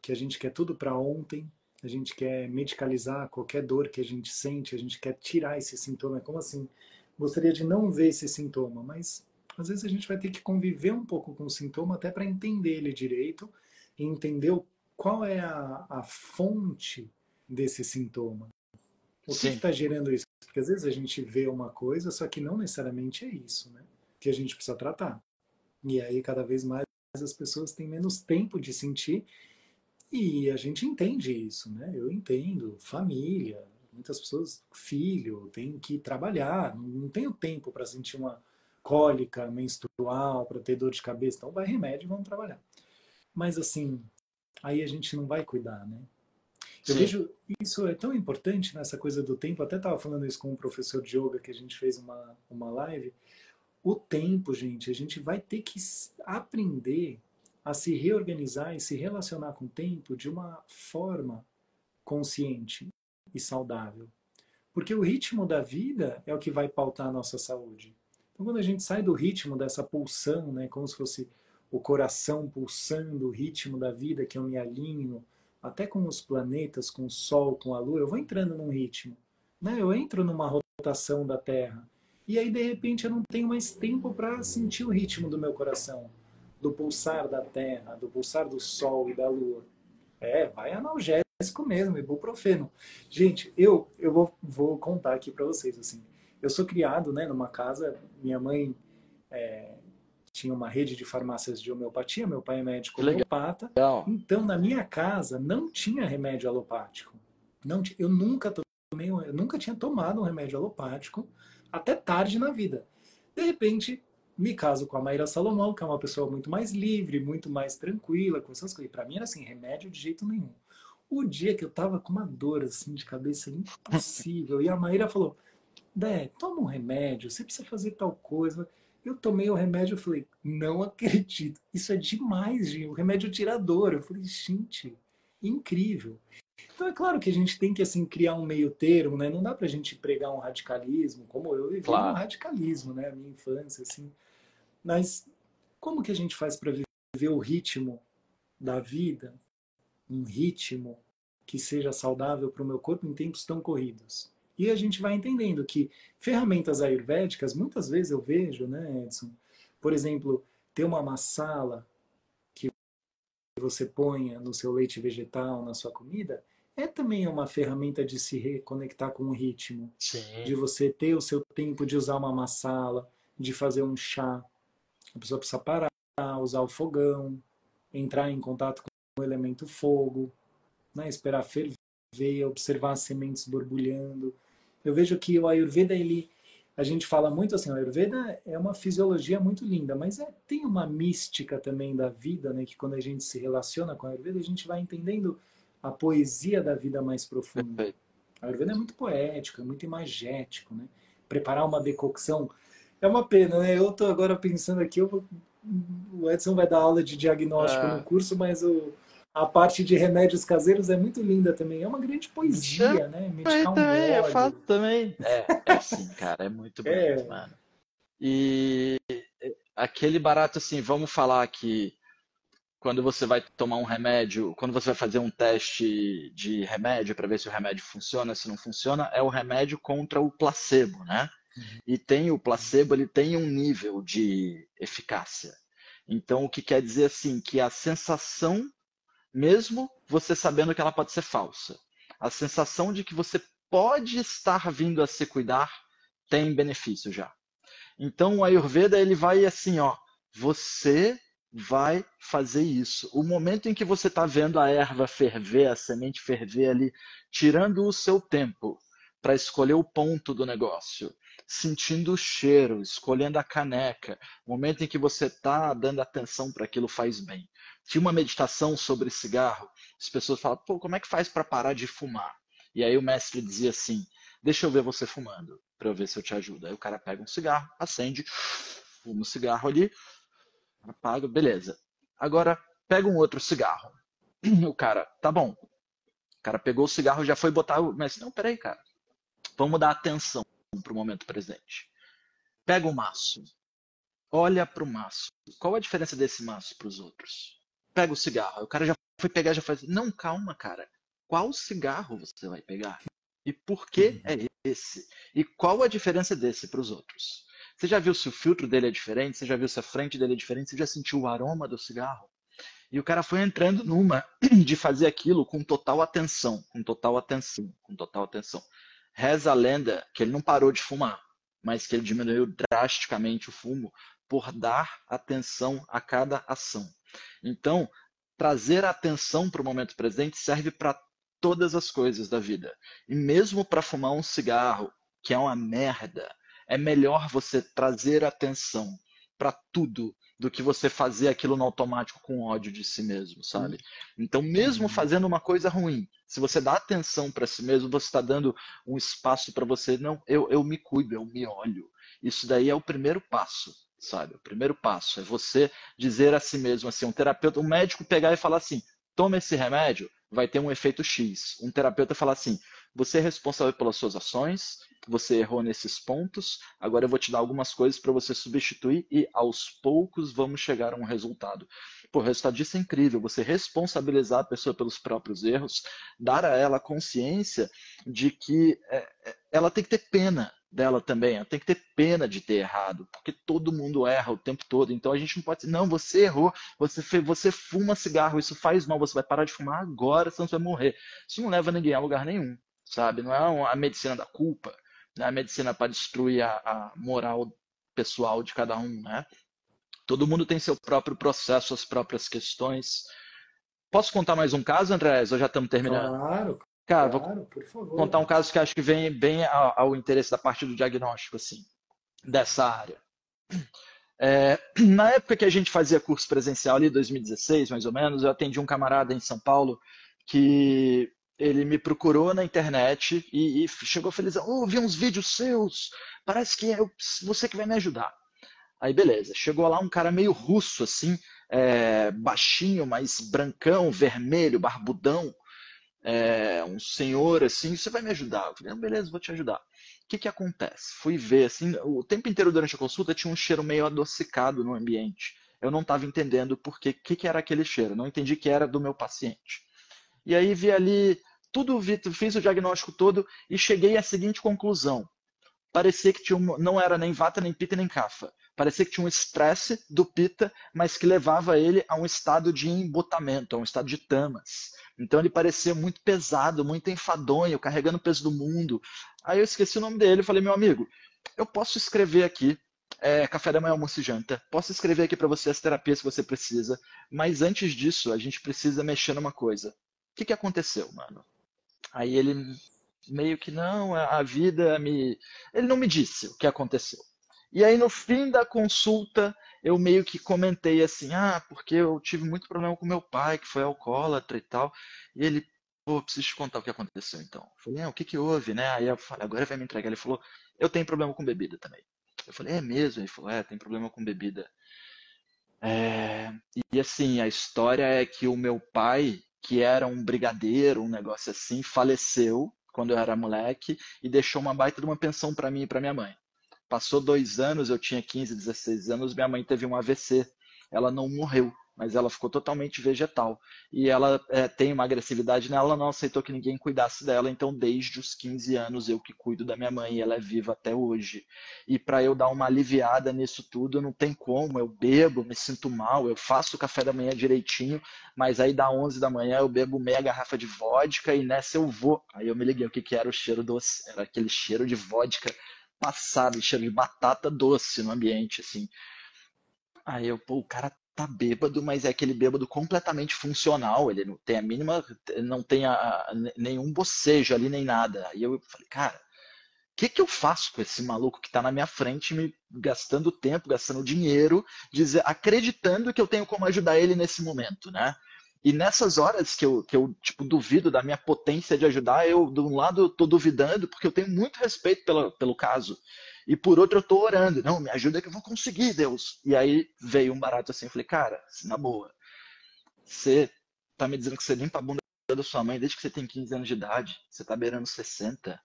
que a gente quer tudo para ontem, a gente quer medicalizar qualquer dor que a gente sente, a gente quer tirar esse sintoma. É como assim? Gostaria de não ver esse sintoma, mas às vezes a gente vai ter que conviver um pouco com o sintoma até para entender ele direito e entender qual é a fonte desse sintoma. O que Sim, está gerando isso? Porque às vezes a gente vê uma coisa, só que não necessariamente é isso, né? Que a gente precisa tratar. E aí, cada vez mais, as pessoas têm menos tempo de sentir e a gente entende isso, né? Eu entendo, família, muitas pessoas, filho, tem que trabalhar, não tenho tempo para sentir uma cólica menstrual, para ter dor de cabeça, então vai remédio e vamos trabalhar. Mas assim, aí a gente não vai cuidar, né? Eu sim. vejo isso é tão importante nessa coisa do tempo, até estava falando isso com um professor de yoga que a gente fez uma live. O tempo, gente, a gente vai ter que aprender a se reorganizar e se relacionar com o tempo de uma forma consciente e saudável. Porque o ritmo da vida é o que vai pautar a nossa saúde. Então, quando a gente sai do ritmo dessa pulsão, né, como se fosse o coração pulsando, o ritmo da vida que eu me alinho, até com os planetas, com o Sol, com a Lua, eu vou entrando num ritmo. Né? Eu entro numa rotação da Terra. E aí, de repente, eu não tenho mais tempo para sentir o ritmo do meu coração, do pulsar da Terra, do pulsar do Sol e da Lua. Vai analgésico mesmo, ibuprofeno. Gente, eu vou contar aqui para vocês, assim. Eu sou criado, né, numa casa, minha mãe tinha uma rede de farmácias de homeopatia, meu pai é médico Que homeopata, legal. então na minha casa não tinha remédio alopático. Não, eu nunca tomei, eu nunca tinha tomado um remédio alopático até tarde na vida. De repente, me caso com a Maíra Salomão, que é uma pessoa muito mais livre, muito mais tranquila com essas coisas. Para mim era assim, remédio de jeito nenhum. O dia que eu tava com uma dor assim de cabeça impossível, e a Maíra falou: Dé, toma um remédio, você precisa fazer tal coisa. Eu tomei o remédio e falei: não acredito, isso é demais, Gil. O remédio tira dor. Eu falei: gente, incrível. Então é claro que a gente tem que assim criar um meio termo, né? Não dá pra gente pregar um radicalismo, como eu vivi num Claro. radicalismo, né? A minha infância, assim. Mas como que a gente faz para viver o ritmo da vida, um ritmo que seja saudável para o meu corpo em tempos tão corridos? E a gente vai entendendo que ferramentas ayurvédicas, muitas vezes eu vejo, né, Edson? Por exemplo, ter uma massala que você ponha no seu leite vegetal, na sua comida, é também uma ferramenta de se reconectar com o ritmo, Sim. de você ter o seu tempo de usar uma massala, de fazer um chá. A pessoa precisa parar, usar o fogão, entrar em contato com o elemento fogo, né? Esperar ferver, observar as sementes borbulhando. Eu vejo que o Ayurveda, a gente fala muito assim, o Ayurveda é uma fisiologia muito linda, mas tem uma mística também da vida, né? Que quando a gente se relaciona com o Ayurveda, a gente vai entendendo a poesia da vida mais profunda. Perfeito. O Ayurveda é muito poético, é muito imagético, né? Preparar uma decocção é uma pena, né? Eu estou agora pensando aqui, o Edson vai dar aula de diagnóstico no Ah, curso, mas a parte de remédios caseiros é muito linda também. É uma grande me chama poesia, né? aí Medicar um também, eu faço óleo. também. É assim, cara, é muito bonito, É, mano. E aquele barato assim, vamos falar que quando você vai tomar um remédio, quando você vai fazer um teste de remédio para ver se o remédio funciona, se não funciona, é o remédio contra o placebo, né? E tem o placebo, ele tem um nível de eficácia. Então, o que quer dizer assim, que a sensação, mesmo você sabendo que ela pode ser falsa, a sensação de que você pode estar vindo a se cuidar tem benefício já. Então o Ayurveda ele vai assim, ó, você vai fazer isso. O momento em que você está vendo a erva ferver, a semente ferver ali, tirando o seu tempo para escolher o ponto do negócio, sentindo o cheiro, escolhendo a caneca, o momento em que você está dando atenção para aquilo faz bem. Tinha uma meditação sobre cigarro, as pessoas falam, pô, como é que faz para parar de fumar? E aí o mestre dizia assim, deixa eu ver você fumando, para eu ver se eu te ajudo. Aí o cara pega um cigarro, acende, fuma um cigarro ali, apaga, beleza. Agora pega um outro cigarro. O cara, tá bom. O cara pegou o cigarro, já foi botar o. Mas não, peraí, cara. Vamos dar atenção pro momento presente. Pega o maço. Olha pro maço. Qual a diferença desse maço para os outros? Pega o cigarro. O cara já foi pegar e já falou assim, não, calma, cara. Qual cigarro você vai pegar? E por que é Uhum. esse? E qual a diferença desse para os outros? Você já viu se o filtro dele é diferente? Você já viu se a frente dele é diferente? Você já sentiu o aroma do cigarro? E o cara foi entrando numa de fazer aquilo com total atenção, com total atenção, com total atenção. Reza a lenda que ele não parou de fumar, mas que ele diminuiu drasticamente o fumo por dar atenção a cada ação. Então, trazer a atenção para o momento presente serve para todas as coisas da vida. E mesmo para fumar um cigarro, que é uma merda, é melhor você trazer atenção para tudo do que você fazer aquilo no automático com ódio de si mesmo, sabe? Então, mesmo Uhum. fazendo uma coisa ruim, se você dá atenção para si mesmo, você está dando um espaço para você, não, eu me cuido, eu me olho. Isso daí é o primeiro passo, sabe? O primeiro passo é você dizer a si mesmo, assim, um terapeuta, um médico pegar e falar assim, toma esse remédio, vai ter um efeito X. Um terapeuta falar assim, você é responsável pelas suas ações, você errou nesses pontos, agora eu vou te dar algumas coisas para você substituir e aos poucos vamos chegar a um resultado. Pô, o resultado disso é incrível, você responsabilizar a pessoa pelos próprios erros, dar a ela consciência de que ela tem que ter pena dela também, ela tem que ter pena de ter errado, porque todo mundo erra o tempo todo, então a gente não pode dizer, não, você errou, você fuma cigarro, isso faz mal, você vai parar de fumar agora, senão você vai morrer. Isso não leva ninguém a lugar nenhum, sabe? Não é a medicina da culpa, não é a medicina para destruir a moral pessoal de cada um, né? Todo mundo tem seu próprio processo, suas próprias questões. Posso contar mais um caso, Andrés? Ou já estamos terminando? Claro, Cara, vou claro, por favor. contar um caso que acho que vem bem ao interesse da parte do diagnóstico, assim, dessa área. Na época que a gente fazia curso presencial ali, 2016 mais ou menos, eu atendi um camarada em São Paulo que ele me procurou na internet e chegou feliz, vi uns vídeos seus, parece que é você que vai me ajudar. Aí beleza, chegou lá um cara meio russo assim, baixinho, mas brancão, vermelho, barbudão, um senhor assim, você vai me ajudar? Eu falei, beleza, vou te ajudar. O que que acontece? Fui ver, assim, o tempo inteiro durante a consulta tinha um cheiro meio adocicado no ambiente. Eu não estava entendendo por que era aquele cheiro, não entendi que era do meu paciente. E aí vi ali, tudo, fiz o diagnóstico todo e cheguei à seguinte conclusão. Parecia que tinha não era nem vata, nem pita, nem kapha. Parecia que tinha um estresse do pita, mas que levava ele a um estado de embotamento, a um estado de tamas. Então ele parecia muito pesado, muito enfadonho, carregando o peso do mundo. Aí eu esqueci o nome dele e falei, meu amigo, eu posso escrever aqui café da manhã, almoço e janta. Posso escrever aqui para você as terapias que você precisa, mas antes disso a gente precisa mexer numa coisa. O que que aconteceu, mano? Aí ele meio que não, a vida me. Ele não me disse o que aconteceu. E aí no fim da consulta eu meio que comentei assim, porque eu tive muito problema com meu pai, que foi alcoólatra e tal. E ele, pô, preciso te contar o que aconteceu então. Eu falei, o que que houve, né? Aí eu falei, agora vai me entregar. Ele falou, eu tenho problema com bebida também. Eu falei, é mesmo? Ele falou, tem problema com bebida. É, e assim, a história é que o meu pai, que era um brigadeiro, um negócio assim, faleceu quando eu era moleque e deixou uma baita de uma pensão para mim e para minha mãe. Passou 2 anos, eu tinha 15, 16 anos, minha mãe teve um AVC. Ela não morreu, mas ela ficou totalmente vegetal. E ela tem uma agressividade nela, ela não aceitou que ninguém cuidasse dela, então desde os 15 anos eu que cuido da minha mãe e ela é viva até hoje. E para eu dar uma aliviada nisso tudo, não tem como, eu bebo, me sinto mal, eu faço o café da manhã direitinho, mas aí dá 11 da manhã eu bebo meia garrafa de vodka e nessa eu vou. Aí eu me liguei o que que era o cheiro doce, era aquele cheiro de vodka passado, cheiro de batata doce no ambiente, assim. Aí eu, pô, o cara tá bêbado, mas é aquele bêbado completamente funcional, ele não tem a mínima, não tem nenhum bocejo ali, nem nada. Aí eu falei, cara, o que que eu faço com esse maluco que tá na minha frente, me gastando tempo, gastando dinheiro, acreditando que eu tenho como ajudar ele nesse momento, né? E nessas horas que eu tipo, duvido da minha potência de ajudar, eu, de um lado, eu tô duvidando, porque eu tenho muito respeito pelo caso. E por outro, eu tô orando. Não, me ajuda que eu vou conseguir, Deus. E aí veio um barato assim, eu falei, cara, na boa, você tá me dizendo que você limpa a bunda da sua mãe desde que você tem 15 anos de idade. Você tá beirando 60.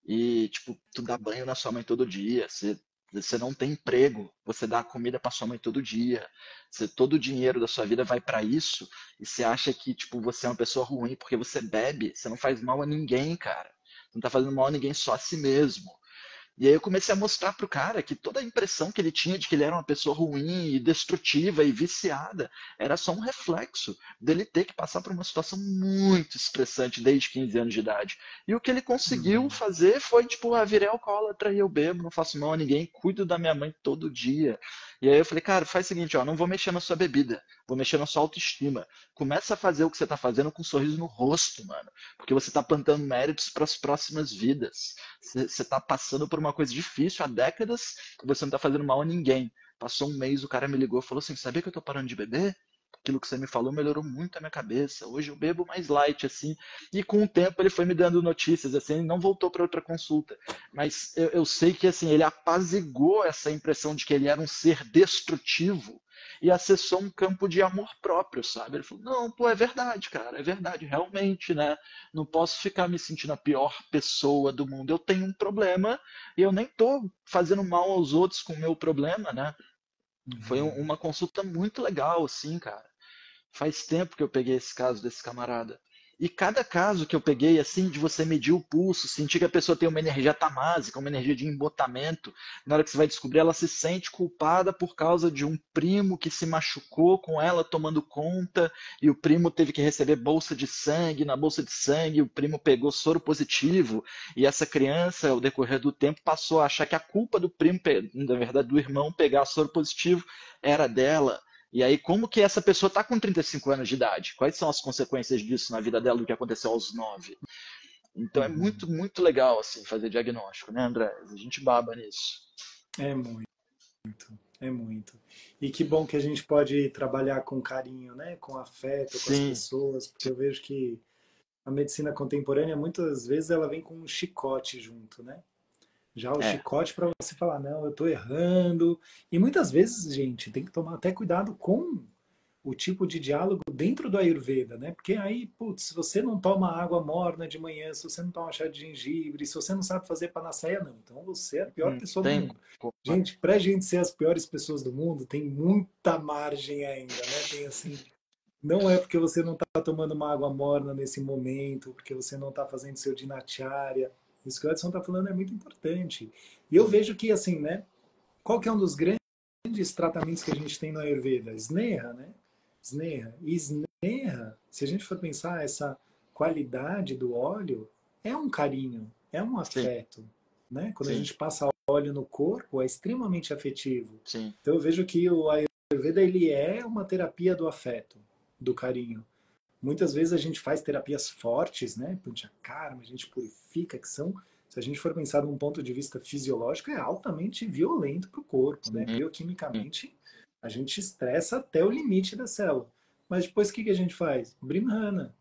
E, tipo, tu dá banho na sua mãe todo dia. Você Você não tem emprego, você dá comida para sua mãe todo dia, todo o dinheiro da sua vida vai para isso, e você acha que tipo você é uma pessoa ruim porque você bebe, você não faz mal a ninguém, cara. Você não tá fazendo mal a ninguém, só a si mesmo. E aí eu comecei a mostrar pro cara que toda a impressão que ele tinha de que ele era uma pessoa ruim e destrutiva e viciada era só um reflexo dele ter que passar por uma situação muito estressante desde 15 anos de idade. E o que ele conseguiu Uhum. fazer foi, tipo, virei alcoólatra e eu bebo, não faço mal a ninguém, cuido da minha mãe todo dia. E aí eu falei, cara, faz o seguinte, ó, não vou mexer na sua bebida, vou mexer na sua autoestima. Começa a fazer o que você tá fazendo com um sorriso no rosto, mano, porque você tá plantando méritos para as próximas vidas. Você está passando por uma coisa difícil há décadas e você não está fazendo mal a ninguém. Passou um mês, o cara me ligou e falou assim: sabia que eu estou parando de beber? Aquilo que você me falou melhorou muito a minha cabeça. Hoje eu bebo mais light, assim. E com o tempo ele foi me dando notícias, assim, ele não voltou para outra consulta. Mas eu sei que, assim, ele apaziguou essa impressão de que ele era um ser destrutivo e acessou um campo de amor próprio, sabe? Ele falou: não, pô, é verdade, cara, é verdade, realmente, né? Não posso ficar me sentindo a pior pessoa do mundo. Eu tenho um problema e eu nem tô fazendo mal aos outros com o meu problema, né? Foi Uhum. uma consulta muito legal, assim, cara. Faz tempo que eu peguei esse caso desse camarada. E cada caso que eu peguei, assim, de você medir o pulso, sentir que a pessoa tem uma energia tamásica, uma energia de embotamento, na hora que você vai descobrir, ela se sente culpada por causa de um primo que se machucou com ela tomando conta, e o primo teve que receber bolsa de sangue, na bolsa de sangue o primo pegou soro positivo, e essa criança, ao decorrer do tempo, passou a achar que a culpa do primo, na verdade do irmão, pegar soro positivo era dela. E aí, como que essa pessoa está com 35 anos de idade? Quais são as consequências disso na vida dela do que aconteceu aos 9? Então é Uhum. muito, muito legal assim fazer diagnóstico, né, André? A gente baba nisso. É muito, é muito. E que bom que a gente pode trabalhar com carinho, né? Com afeto, com as Sim, pessoas, porque eu vejo que a medicina contemporânea, muitas vezes, ela vem com um chicote junto, né? Já o é. chicote para você falar, não, eu estou errando. E muitas vezes, gente, tem que tomar até cuidado com o tipo de diálogo dentro do Ayurveda, né? Porque aí, putz, se você não toma água morna de manhã, se você não toma chá de gengibre, se você não sabe fazer panaceia, não. Então você é a pior Não pessoa do tem mundo. como. Gente, pra gente ser as piores pessoas do mundo, tem muita margem ainda, né? Tem assim, não é porque você não está tomando uma água morna nesse momento, porque você não está fazendo seu dinacharya. Isso que o Edson está falando é muito importante. E eu vejo que, assim, né? Qual que é um dos grandes tratamentos que a gente tem no Ayurveda? Sneha, né? Sneha. E Sneha, se a gente for pensar essa qualidade do óleo, é um carinho, é um Sim, afeto, né? Quando a sim, gente passa óleo no corpo, é extremamente afetivo. sim. Então eu vejo que o Ayurveda ele é uma terapia do afeto, do carinho. Muitas vezes a gente faz terapias fortes, né? Panchakarma, a gente purifica, que são, se a gente for pensar de um ponto de vista fisiológico, é altamente violento para o corpo, né? Sim. Bioquimicamente, a gente estressa até o limite da célula. Mas depois o que a gente faz? Brimhana.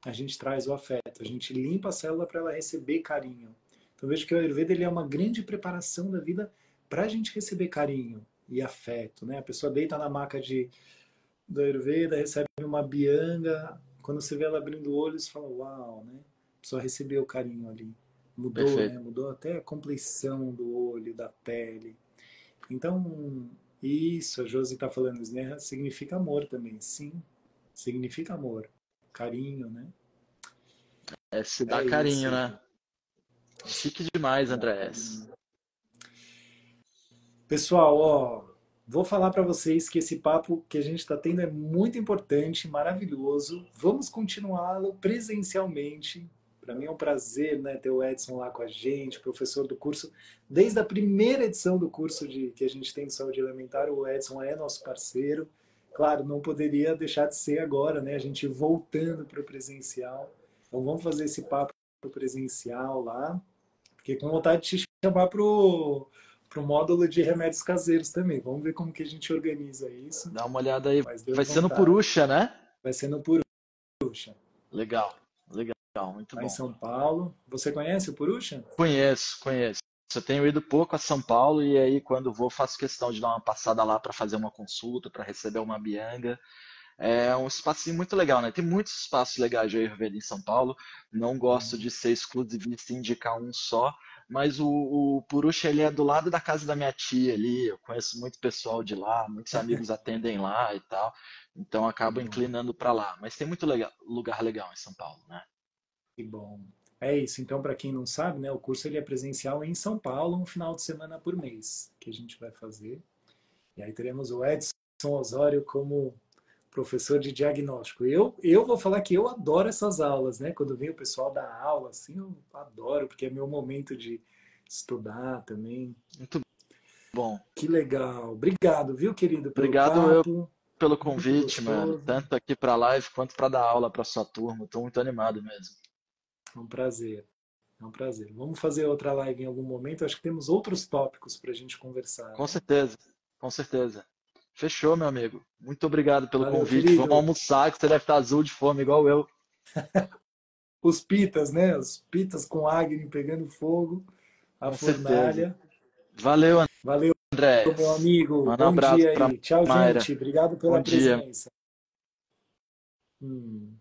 A gente traz o afeto, a gente limpa a célula para ela receber carinho. Então vejo que o Ayurveda ele é uma grande preparação da vida para a gente receber carinho e afeto, né? A pessoa deita na maca do Ayurveda, recebe uma bianga, quando você vê ela abrindo o olho, você fala, uau, né? A pessoa recebeu o carinho ali. Mudou, Perfeito. né? Mudou até a compleição do olho, da pele. Então, isso, a Josi está falando, né? Significa amor também. Sim, significa amor. Carinho, né? É se dar É carinho, isso, né? gente. Chique demais, Dá Andrés. carinho. Pessoal, ó, vou falar para vocês que esse papo que a gente está tendo é muito importante, maravilhoso. Vamos continuá-lo presencialmente. Para mim é um prazer, né, ter o Edson lá com a gente, professor do curso. Desde a primeira edição do curso que a gente tem de saúde elementar, o Edson é nosso parceiro. Claro, não poderia deixar de ser agora, né? A gente voltando para o presencial. Então vamos fazer esse papo presencial lá. Fiquei com vontade de te chamar pro módulo de remédios caseiros também. Vamos ver como que a gente organiza isso. Dá uma olhada aí. Mas deu Vai ser no vontade. Purusha, né? Vai ser no Purusha, Legal, legal, muito lá em bom. São Paulo. Você conhece o Purusha? Conheço, conheço. Eu tenho ido pouco a São Paulo e aí quando vou faço questão de dar uma passada lá para fazer uma consulta, para receber uma bianga. É um espacinho muito legal, né? Tem muitos espaços legais de Ayurveda em São Paulo. Não gosto de ser exclusivista e indicar um só, mas o Purusha ele é do lado da casa da minha tia ali, eu conheço muito pessoal de lá, muitos amigos atendem lá e tal, então Que acabo bom, inclinando para lá. Mas tem muito lugar legal em São Paulo, né? que bom. É isso. Então, para quem não sabe, né, o curso ele é presencial em São Paulo, um final de semana por mês, que a gente vai fazer. E aí teremos o Edson Osório como professor de diagnóstico. Eu vou falar que eu adoro essas aulas, né? Quando vem o pessoal dar aula, assim, eu adoro, porque é meu momento de estudar também. Muito bom. Que legal. Obrigado, viu, querido, pelo Obrigado eu papo. pelo Muito convite, mano, gostoso. tanto aqui para live quanto para dar aula para sua turma. Estou muito animado mesmo. É um prazer. É um prazer. Vamos fazer outra live em algum momento. Acho que temos outros tópicos para a gente conversar, Com né? certeza, com certeza. Fechou, meu amigo. Muito obrigado pelo Valeu, convite. Vamos querido. almoçar, que você deve estar azul de fome igual eu. Os pitas, né? Os pitas com Agni pegando fogo, a Com certeza. fornalha. Valeu, Valeu, meu Andrés. amigo. Manda um Bom abraço dia para aí. Tchau, Mayra. gente. Obrigado Bom pela dia. presença. Hum.